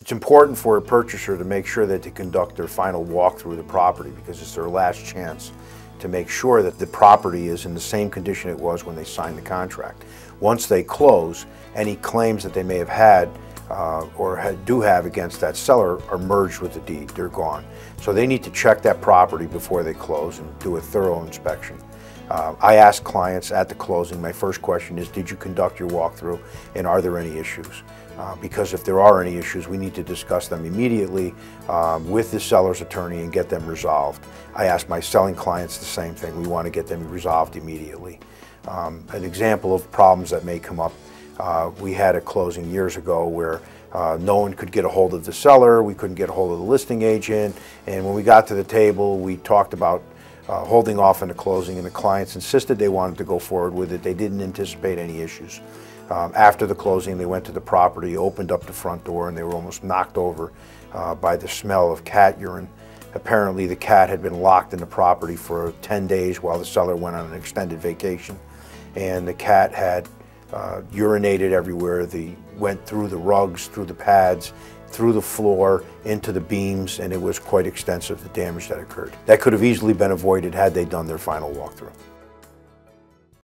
It's important for a purchaser to make sure that they conduct their final walkthrough of the property, because it's their last chance to make sure that the property is in the same condition it was when they signed the contract. Once they close, any claims that they may have had do have against that seller are merged with the deed. They're gone. So they need to check that property before they close and do a thorough inspection. I ask clients at the closing, my first question is, did you conduct your walkthrough, and are there any issues? Because if there are any issues, we need to discuss them immediately with the seller's attorney and get them resolved. I ask my selling clients the same thing. We want to get them resolved immediately. An example of problems that may come up, we had a closing years ago where no one could get a hold of the seller, we couldn't get a hold of the listing agent, and when we got to the table, we talked about holding off on the closing, and the clients insisted they wanted to go forward with it. They didn't anticipate any issues. After the closing, they went to the property, opened up the front door, and they were almost knocked over by the smell of cat urine. Apparently, the cat had been locked in the property for 10 days while the seller went on an extended vacation, and the cat had urinated everywhere. They went through the rugs, through the pads, through the floor, into the beams, and it was quite extensive, the damage that occurred. That could have easily been avoided had they done their final walkthrough.